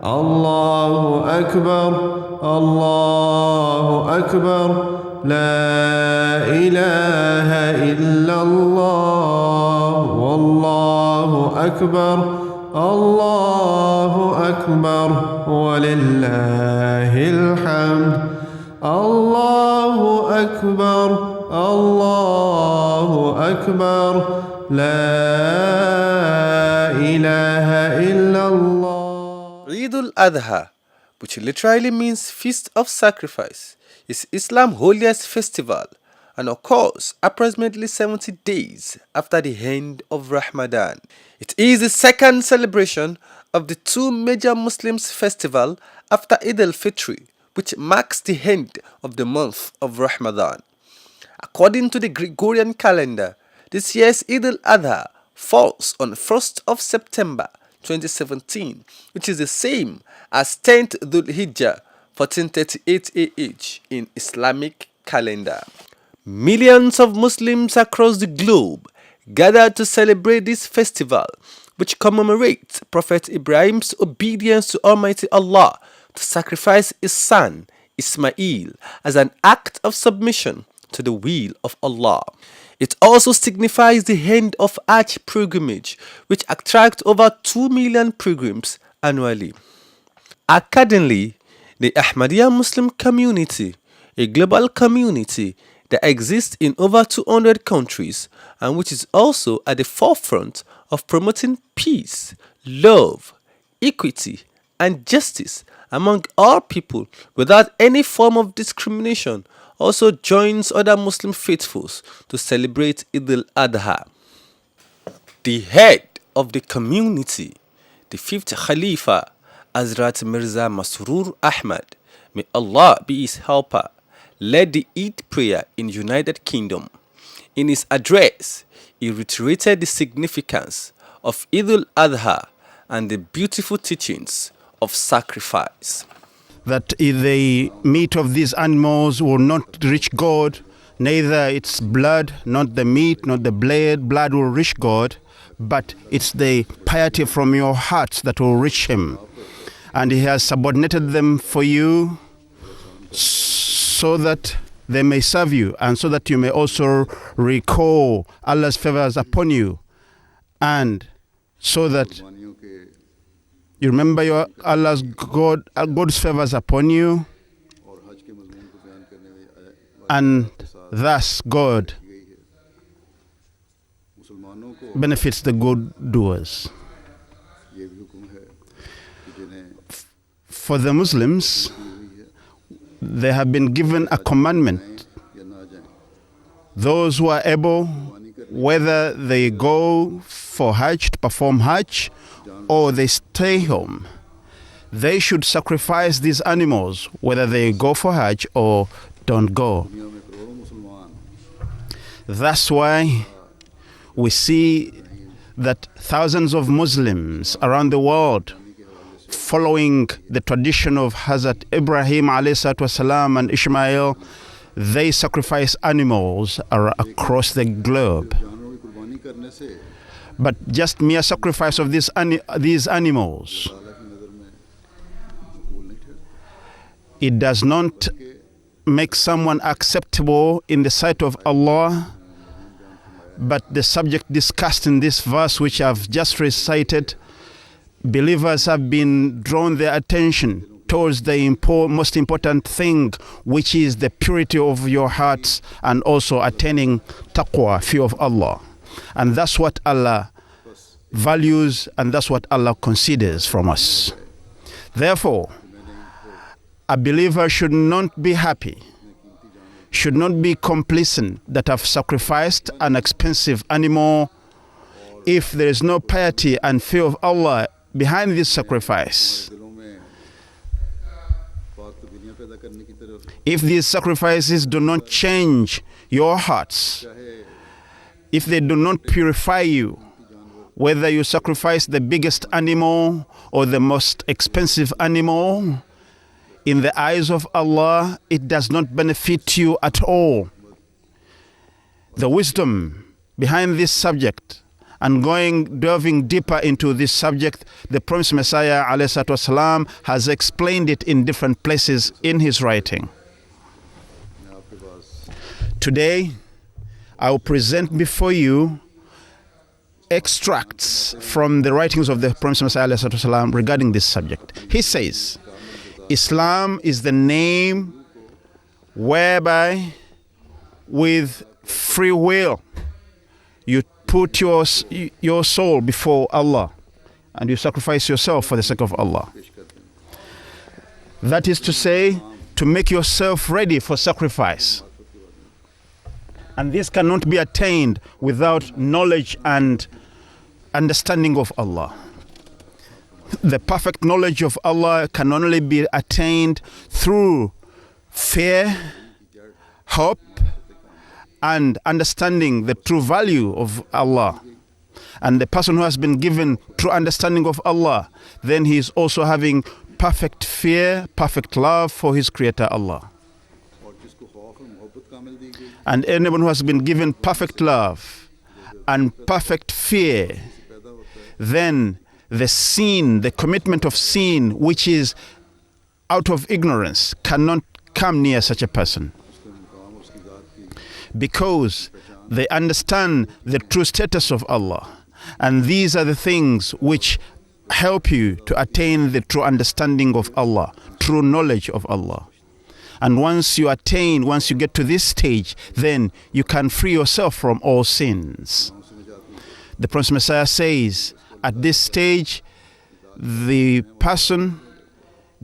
الله أكبر الله أكبر لا إله إلا الله والله أكبر الله أكبر ولله الحمد الله أكبر الله أكبر لا إله إلا الله. Eid al-Adha, which literally means Feast of Sacrifice, is Islam's holiest festival and occurs approximately 70 days after the end of Ramadan. It is the second celebration of the two major Muslim festivals after Eid al-Fitr, which marks the end of the month of Ramadan. According to the Gregorian calendar, this year's Eid al-Adha falls on 1st of September 2017, which is the same as 10th Dhul Hijjah 1438 AH in Islamic calendar. Millions of Muslims across the globe gather to celebrate this festival, which commemorates Prophet Ibrahim's obedience to Almighty Allah to sacrifice his son Ismail as an act of submission to the will of Allah. It also signifies the end of Hajj pilgrimage, which attracts over 2 million pilgrims annually. Accordingly, the Ahmadiyya Muslim community, a global community that exists in over 200 countries and which is also at the forefront of promoting peace, love, equity, and justice among all people without any form of discrimination, also joins other Muslim faithfuls to celebrate Eid al-Adha. The head of the community, the fifth Khalifa, Hazrat Mirza Masroor Ahmad, may Allah be his helper, led the Eid prayer in United Kingdom. In his address, he reiterated the significance of Eid al-Adha and the beautiful teachings of sacrifice. That the meat of these animals will not reach God, neither its blood, not the meat, not the blood will reach God, but it's the piety from your hearts that will reach Him. And He has subordinated them for you so that they may serve you and so that you may also recall Allah's favors upon you, and so that you remember your God's favors upon you, and thus God benefits the good doers. For the Muslims, they have been given a commandment. Those who are able, whether they go for Hajj, to perform Hajj, or they stay home, they should sacrifice these animals, whether they go for Hajj or don't go. That's why we see that thousands of Muslims around the world, following the tradition of Hazrat Ibrahim والسلام, and Ishmael, they sacrifice animals across the globe. But just mere sacrifice of these animals, it does not make someone acceptable in the sight of Allah. But the subject discussed in this verse, which I've just recited, believers have been drawn their attention towards the most important thing, which is the purity of your hearts and also attaining taqwa, fear of Allah. And that's what Allah values, and that's what Allah considers from us. Therefore, a believer should not be happy, should not be complacent that have sacrificed an expensive animal if there is no piety and fear of Allah behind this sacrifice. If these sacrifices do not change your hearts, if they do not purify you, whether you sacrifice the biggest animal or the most expensive animal, in the eyes of Allah, it does not benefit you at all. The wisdom behind this subject and delving deeper into this subject, the promised Messiah ﷺ has explained it in different places in his writing. Today, I will present before you extracts from the writings of the promised Messiah ﷺ regarding this subject. He says, Islam is the name whereby with free will you put your soul before Allah and you sacrifice yourself for the sake of Allah. That is to say, to make yourself ready for sacrifice. And this cannot be attained without knowledge and understanding of Allah. The perfect knowledge of Allah can only be attained through fear, hope, and understanding the true value of Allah. And the person who has been given true understanding of Allah, then he is also having perfect fear, perfect love for his Creator Allah. And anyone who has been given perfect love and perfect fear, then the sin, the commitment of sin, which is out of ignorance, cannot come near such a person, because they understand the true status of Allah. And these are the things which help you to attain the true understanding of Allah, true knowledge of Allah. And once you get to this stage, then you can free yourself from all sins. The Prophet Messiah says, at this stage, the person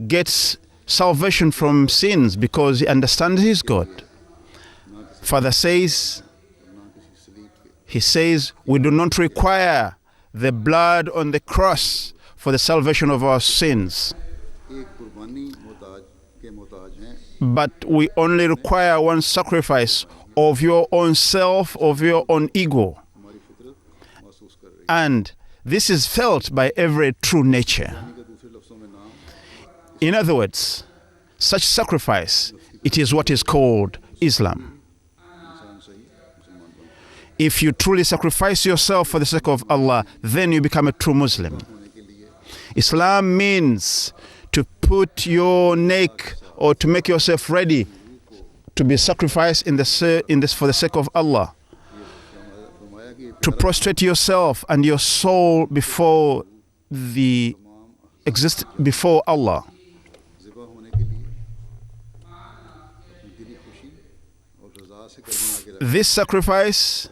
gets salvation from sins because he understands his God. Father says, he says, we do not require the blood on the cross for the salvation of our sins, but we only require one sacrifice of your own self, of your own ego. And this is felt by every true nature. In other words, such sacrifice, it is what is called Islam. If you truly sacrifice yourself for the sake of Allah, then you become a true Muslim. Islam means to put your neck or to make yourself ready to be sacrificed for the sake of Allah. To prostrate yourself and your soul before Allah. This sacrifice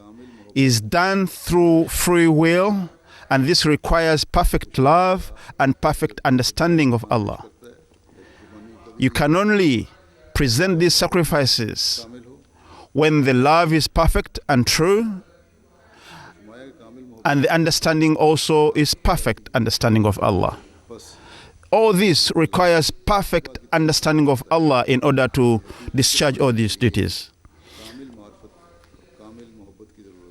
is done through free will, and this requires perfect love and perfect understanding of Allah. You can only present these sacrifices when the love is perfect and true, and the understanding also is perfect understanding of Allah. All this requires perfect understanding of Allah in order to discharge all these duties.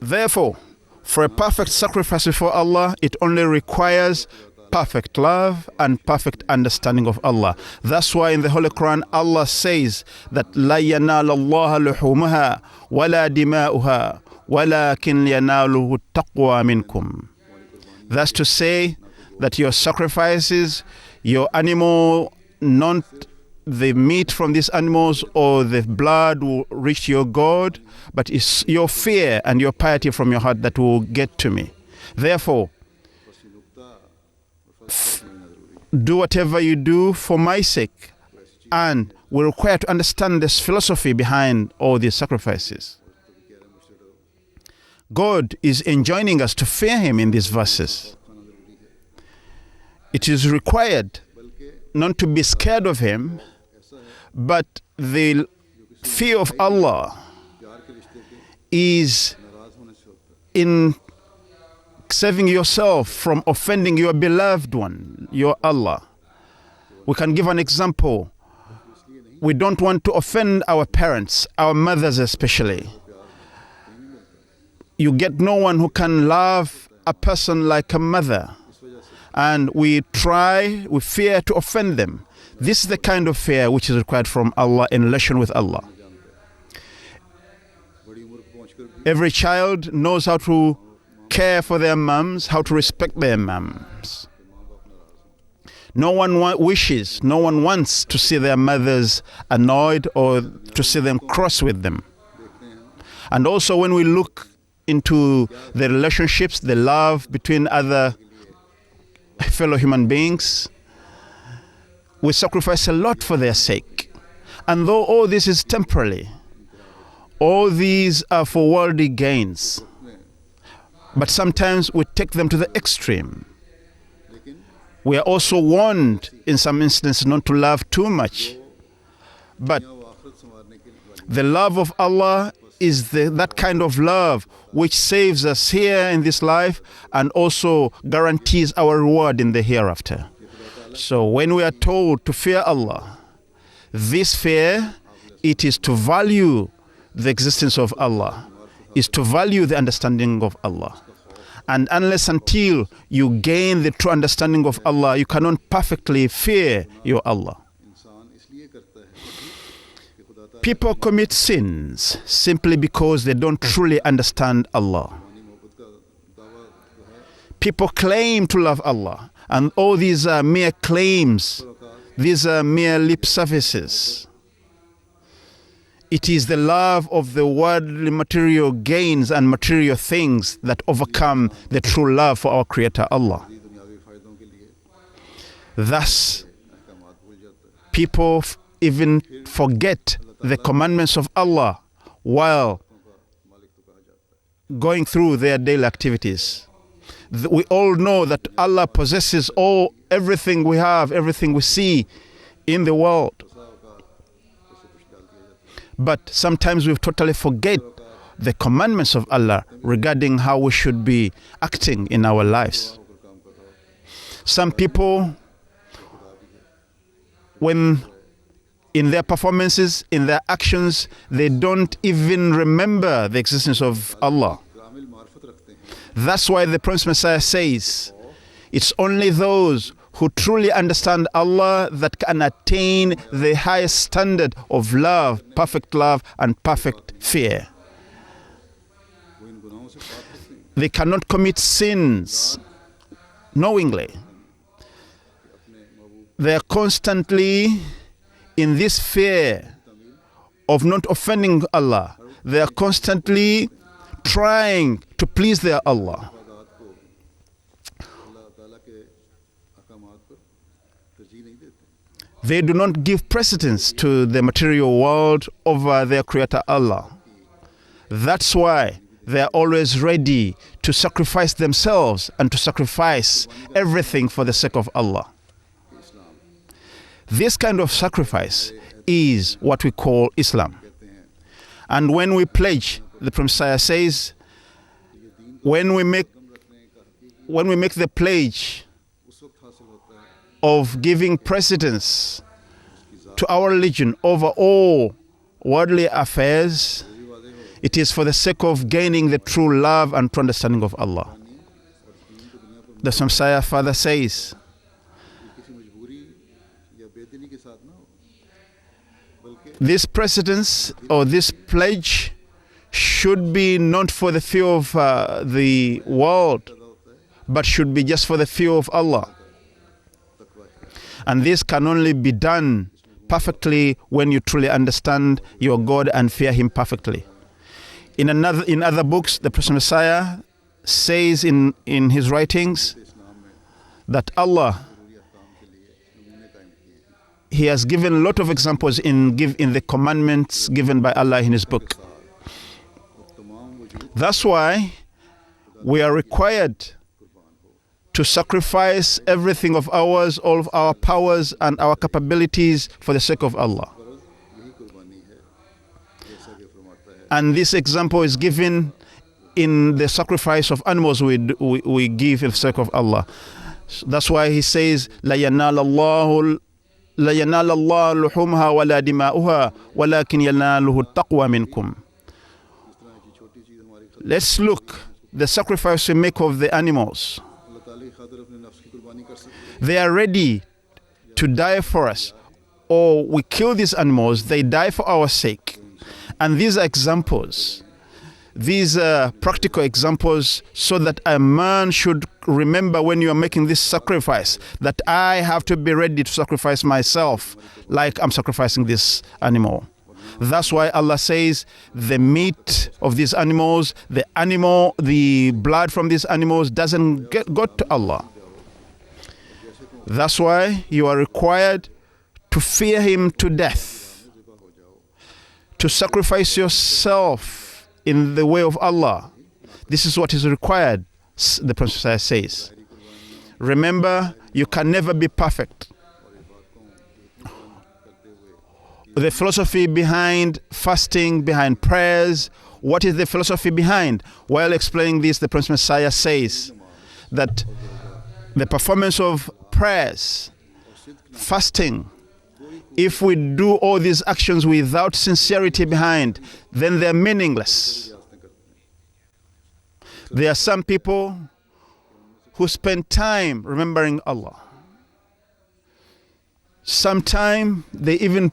Therefore, for a perfect sacrifice before Allah, it only requires perfect love and perfect understanding of Allah. That's why in the Holy Quran, Allah says that لَا يَنَالَ اللَّهَ لُحُومُهَا وَلَا دِمَاؤُهَا وَلَكِنْ يَنَالُهُ التَّقْوَى مِنْكُمْ. That's to say that your sacrifices, your animal, not the meat from these animals or the blood will reach your God, but it's your fear and your piety from your heart that will get to me. Therefore, do whatever you do for my sake, and we're required to understand this philosophy behind all these sacrifices. God is enjoining us to fear Him in these verses. It is required not to be scared of Him, but the fear of Allah is in saving yourself from offending your beloved one, your Allah. We can give an example. We don't want to offend our parents, our mothers especially. You get no one who can love a person like a mother, and we fear to offend them. This is the kind of fear which is required from Allah in relation with Allah. Every child knows how to care for their moms, how to respect their moms. No one wishes, no one wants to see their mothers annoyed or to see them cross with them. And also when we look into the relationships, the love between other fellow human beings, we sacrifice a lot for their sake. And though all this is temporary, all these are for worldly gains, but sometimes we take them to the extreme. We are also warned in some instances not to love too much. But the love of Allah is that kind of love which saves us here in this life and also guarantees our reward in the hereafter. So when we are told to fear Allah, this fear, it is to value the existence of Allah, is to value the understanding of Allah. And unless until you gain the true understanding of Allah, you cannot perfectly fear your Allah. People commit sins simply because they don't truly understand Allah. People claim to love Allah, and all these are mere claims. These are mere lip services. It is the love of the worldly material gains and material things that overcome the true love for our Creator Allah. Thus, people even forget the commandments of Allah while going through their daily activities. We all know that Allah possesses everything we have, everything we see in the world. But sometimes we totally forget the commandments of Allah regarding how we should be acting in our lives. Some people, when in their performances, in their actions, they don't even remember the existence of Allah. That's why the Promised Messiah says, it's only those who truly understand Allah that can attain the highest standard of love, perfect love and perfect fear. They cannot commit sins knowingly. They are constantly in this fear of not offending Allah. They are constantly trying to please their Allah. They do not give precedence to the material world over their Creator Allah. That's why they are always ready to sacrifice themselves and to sacrifice everything for the sake of Allah. This kind of sacrifice is what we call Islam. And when we pledge, the Messiah says, when we make the pledge of giving precedence to our religion over all worldly affairs, it is for the sake of gaining the true love and true understanding of Allah. The Messiah further says, this precedence or this pledge should be not for the fear of the world, but should be just for the fear of Allah. And this can only be done perfectly when you truly understand your God and fear Him perfectly. In other books, the Prophet Messiah says in his writings that Allah, He has given a lot of examples in the commandments given by Allah in His book. That's why we are required to sacrifice everything of ours, all of our powers and our capabilities for the sake of Allah. And this example is given in the sacrifice of animals we give for the sake of Allah. That's why He says, لا ينال الله لحومها ولا دماؤها ولكن يناله التقوى منكم. Let's look the sacrifice we make of the animals. They are ready to die for us, or we kill these animals, they die for our sake. And these are examples. these practical examples so that a man should remember when you are making this sacrifice that I have to be ready to sacrifice myself like I'm sacrificing this animal. That's why Allah says the meat of these animals, the blood from these animals doesn't go to Allah. That's why you are required to fear Him to death, to sacrifice yourself in the way of Allah. This is what is required, the Prophet says. Remember, you can never be perfect. The philosophy behind fasting, behind prayers, what is the philosophy behind? While explaining this, the Prophet Messiah says that the performance of prayers, fasting, if we do all these actions without sincerity behind, then they're meaningless. There are some people who spend time remembering Allah. Sometimes they even,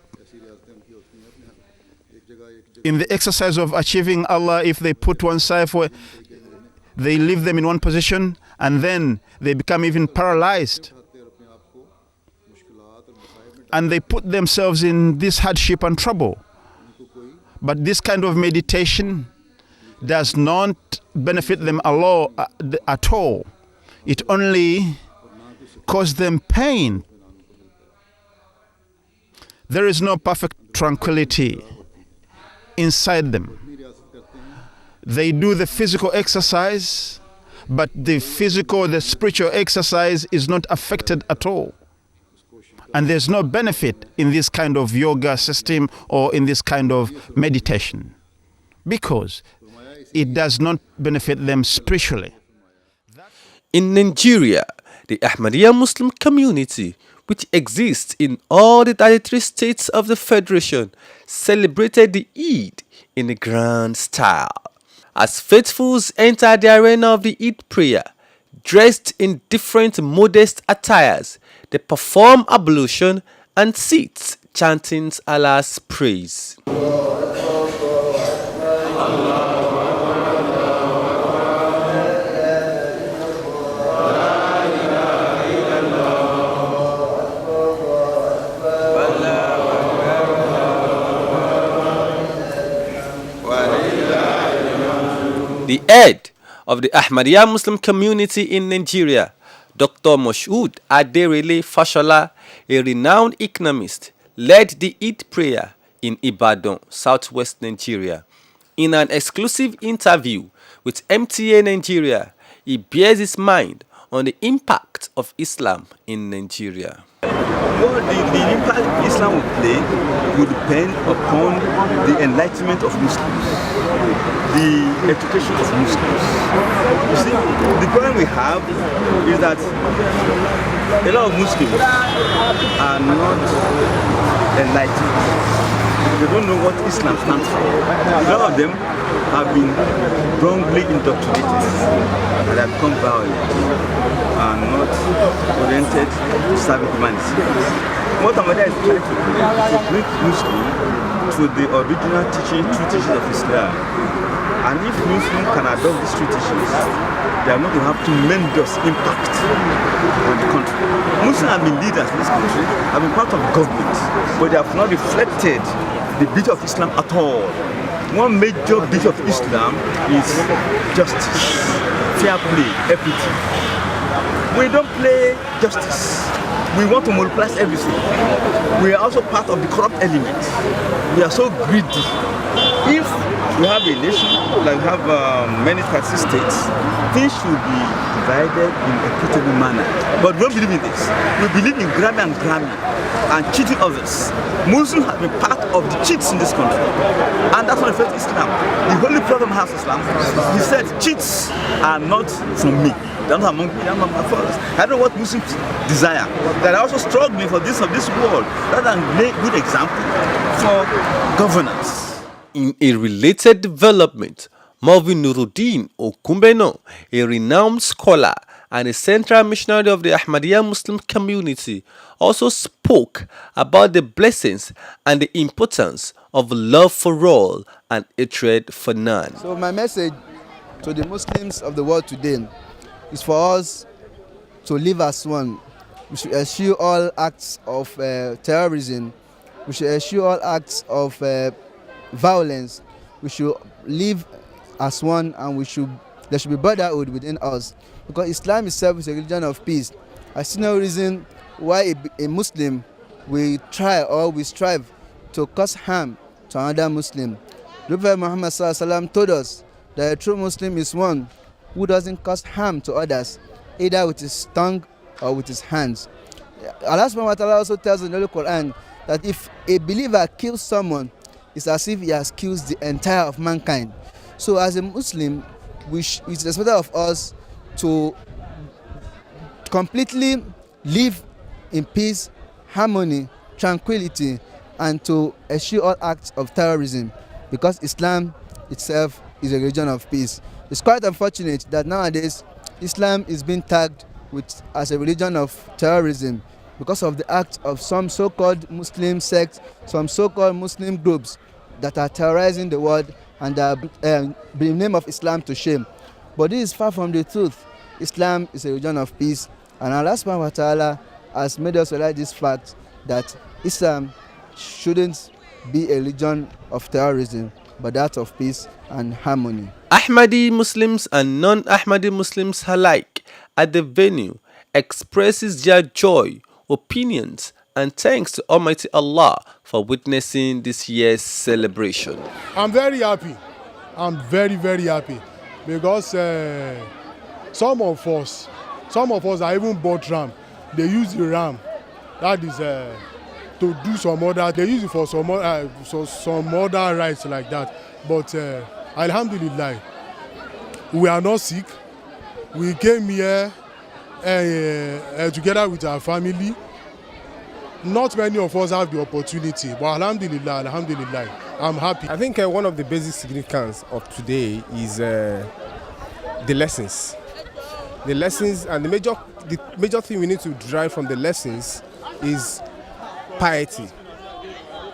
in the exercise of achieving Allah, if they put one side for, they leave them in one position and then they become even paralyzed. And they put themselves in this hardship and trouble. But this kind of meditation does not benefit them at all. It only causes them pain. There is no perfect tranquility inside them. They do the physical exercise, but the spiritual exercise is not affected at all. And there's no benefit in this kind of yoga system or in this kind of meditation because it does not benefit them spiritually. In Nigeria, the Ahmadiyya Muslim community, which exists in all the 33 states of the Federation, celebrated the Eid in a grand style. As faithfuls enter the arena of the Eid prayer, dressed in different modest attires, they perform ablution and sit chanting Allah's praise. The head of the Ahmadiyya Muslim community in Nigeria, Dr. Moshood Aderele Fashola, a renowned economist, led the Eid prayer in Ibadan, southwest Nigeria. In an exclusive interview with MTA Nigeria, he bears his mind on the impact of Islam in Nigeria. Well, the impact Islam will play will depend upon the enlightenment of Muslims, the education of Muslims. You see, the problem we have is that a lot of Muslims are not enlightened. They don't know what Islam stands for. A lot of them have been wrongly indoctrinated and have become violent and not oriented to serve humanity. What Ahmadiyya is trying to do is to bring Muslims to the original true teachings of Islam. And if Muslims can adopt these true teachings, they are going to have tremendous impact on the country. Muslims have been leaders in this country, have been part of government, but they have not reflected the beauty of Islam at all. One major beauty of Islam is justice, fair play, equity. We don't play justice. We want to monopolize everything. We are also part of the corrupt element. We are so greedy. If we have a nation, like we have many 36 states, things should be divided in a equitable manner. But we don't believe in this. We believe in grabbing and cheating others. Muslims have been part of the cheats in this country. And that's what affects Islam. The Holy Prophet Muhammad Islam, he said, cheats are not from me. They're not among me, they're not my followers. I don't know what Muslims desire. They're also struggling for this of this world. That's a good example for governance. In a related development, Malvin Nuruddin Okumbeno, a renowned scholar and a central missionary of the Ahmadiyya Muslim community, also spoke about the blessings and the importance of love for all and hatred for none. So my message to the Muslims of the world today is for us to live as one. We should eschew all acts of terrorism. We should eschew all acts of violence. We should live as one, and there should be brotherhood within us. Because Islam itself is a religion of peace. I see no reason why a Muslim will try or will strive to cause harm to another Muslim. The Prophet Muhammad ﷺ told us that a true Muslim is one who doesn't cause harm to others, either with his tongue or with his hands. Allah subhanahu wa ta'ala also tells in the Holy Quran that if a believer kills someone, it's as if he has killed the entire of mankind. So as a Muslim, it's expected of us to completely live in peace, harmony, tranquility, and to eschew all acts of terrorism, because Islam itself is a religion of peace. It's quite unfortunate that nowadays Islam is being tagged as a religion of terrorism because of the acts of some so-called Muslim sects, some so-called Muslim groups that are terrorizing the world and are bringing the name of Islam to shame. But this is far from the truth. Islam is a religion of peace, and Allah subhanahu wa ta'ala has made us realize this fact that Islam shouldn't be a religion of terrorism, but that of peace and harmony. Ahmadi Muslims and non-Ahmadi Muslims alike at the venue expresses their joy, opinions, and thanks to Almighty Allah for witnessing this year's celebration. I'm very happy. I'm very, very happy because some of us are even bought ram. They use the ram, that is to do some other. They use it for some other rights like that. But Alhamdulillah, we are not sick. We came here together with our family. Not many of us have the opportunity, but Alhamdulillah, I'm happy. I think one of the basic significance of today is the lessons. The lessons, and the major thing we need to derive from the lessons is piety,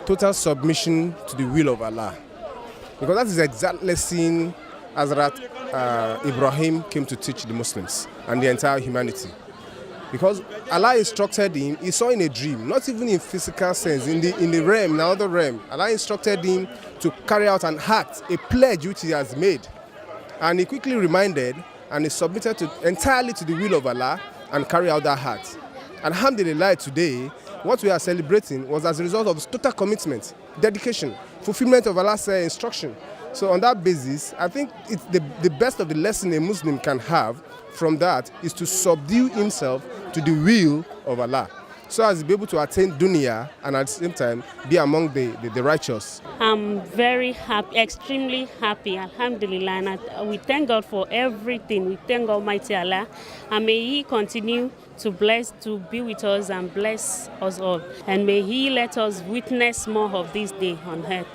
total submission to the will of Allah. Because that is the exact lesson Hazrat Ibrahim came to teach the Muslims and the entire humanity. Because Allah instructed him, he saw in a dream, not even in physical sense, in the realm, in another realm. Allah instructed him to carry out an act, a pledge which he has made. And he quickly reminded and he submitted entirely to the will of Allah and carry out that act. Alhamdulillah, today, what we are celebrating was as a result of total commitment, dedication, fulfillment of Allah's instruction. So on that basis, I think it's the best of the lesson a Muslim can have from that is to subdue himself to the will of Allah, so as to be able to attain dunya and at the same time be among the righteous. I'm very happy, extremely happy, Alhamdulillah, and we thank God for everything. We thank Almighty Allah, and may He continue to be with us and bless us all, and may He let us witness more of this day on earth.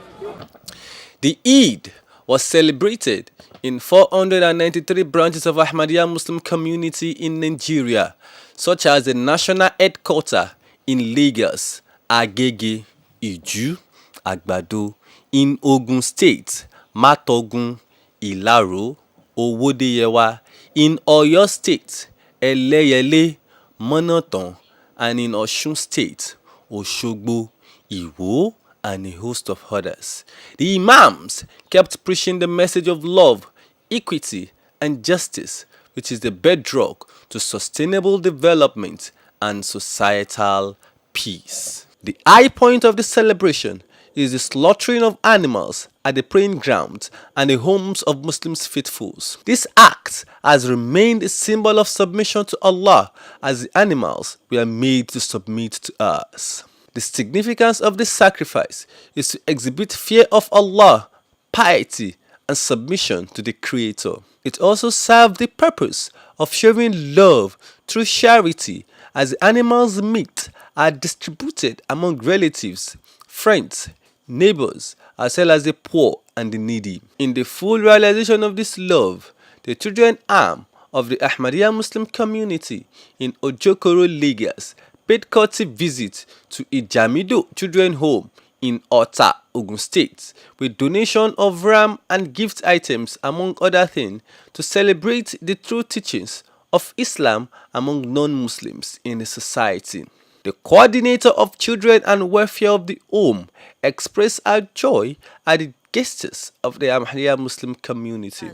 The Eid was celebrated in 493 branches of Ahmadiyya Muslim community in Nigeria, such as the national headquarters in Lagos, Agege, Iju, Agbado, in Ogun State, Matogun, Ilaro, Owodeyewa, in Oyo State, Eleyele, Monoton, and in Osun State, Oshogbo, Iwo, and a host of others. The Imams kept preaching the message of love, equity, and justice, which is the bedrock to sustainable development and societal peace. The high point of the celebration is the slaughtering of animals at the praying grounds and the homes of Muslims faithfuls. This act has remained a symbol of submission to Allah, as the animals were made to submit to us. The significance of this sacrifice is to exhibit fear of Allah, piety, and submission to the Creator. It also served the purpose of showing love through charity, as the animals' meat are distributed among relatives, friends, neighbors, as well as the poor and the needy. In the full realization of this love, the children's arm of the Ahmadiyya Muslim community in Ojokoro, Lagos, paid courtesy visit to Ijamido Children's Home in Ota, Ogun State, with donation of ram and gift items among other things to celebrate the true teachings of Islam among non-Muslims in the society. The coordinator of children and welfare of the home expressed her joy at the gestures of the Ahmadiyya Muslim community.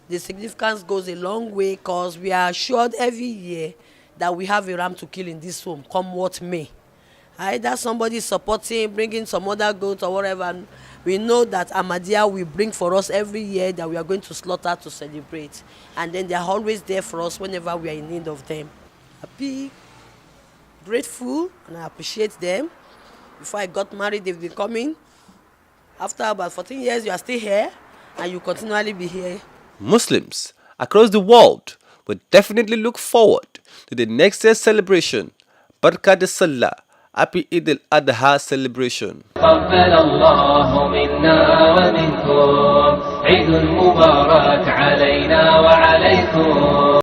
The significance goes a long way because we are assured every year that we have a ram to kill in this home, come what may. Either somebody supporting, bringing some other goat or whatever. We know that Ahmadiyya will bring for us every year that we are going to slaughter to celebrate. And then they are always there for us whenever we are in need of them. Happy, grateful, and I appreciate them. Before I got married, they've been coming. After about 14 years, you are still here, and you continually be here. Muslims across the world will definitely look forward to the next year's celebration, Barka de Sallah, Happy Eid al-Adha Celebration. تقبل الله منا ومنكم عيد مبارك علينا وعليكم.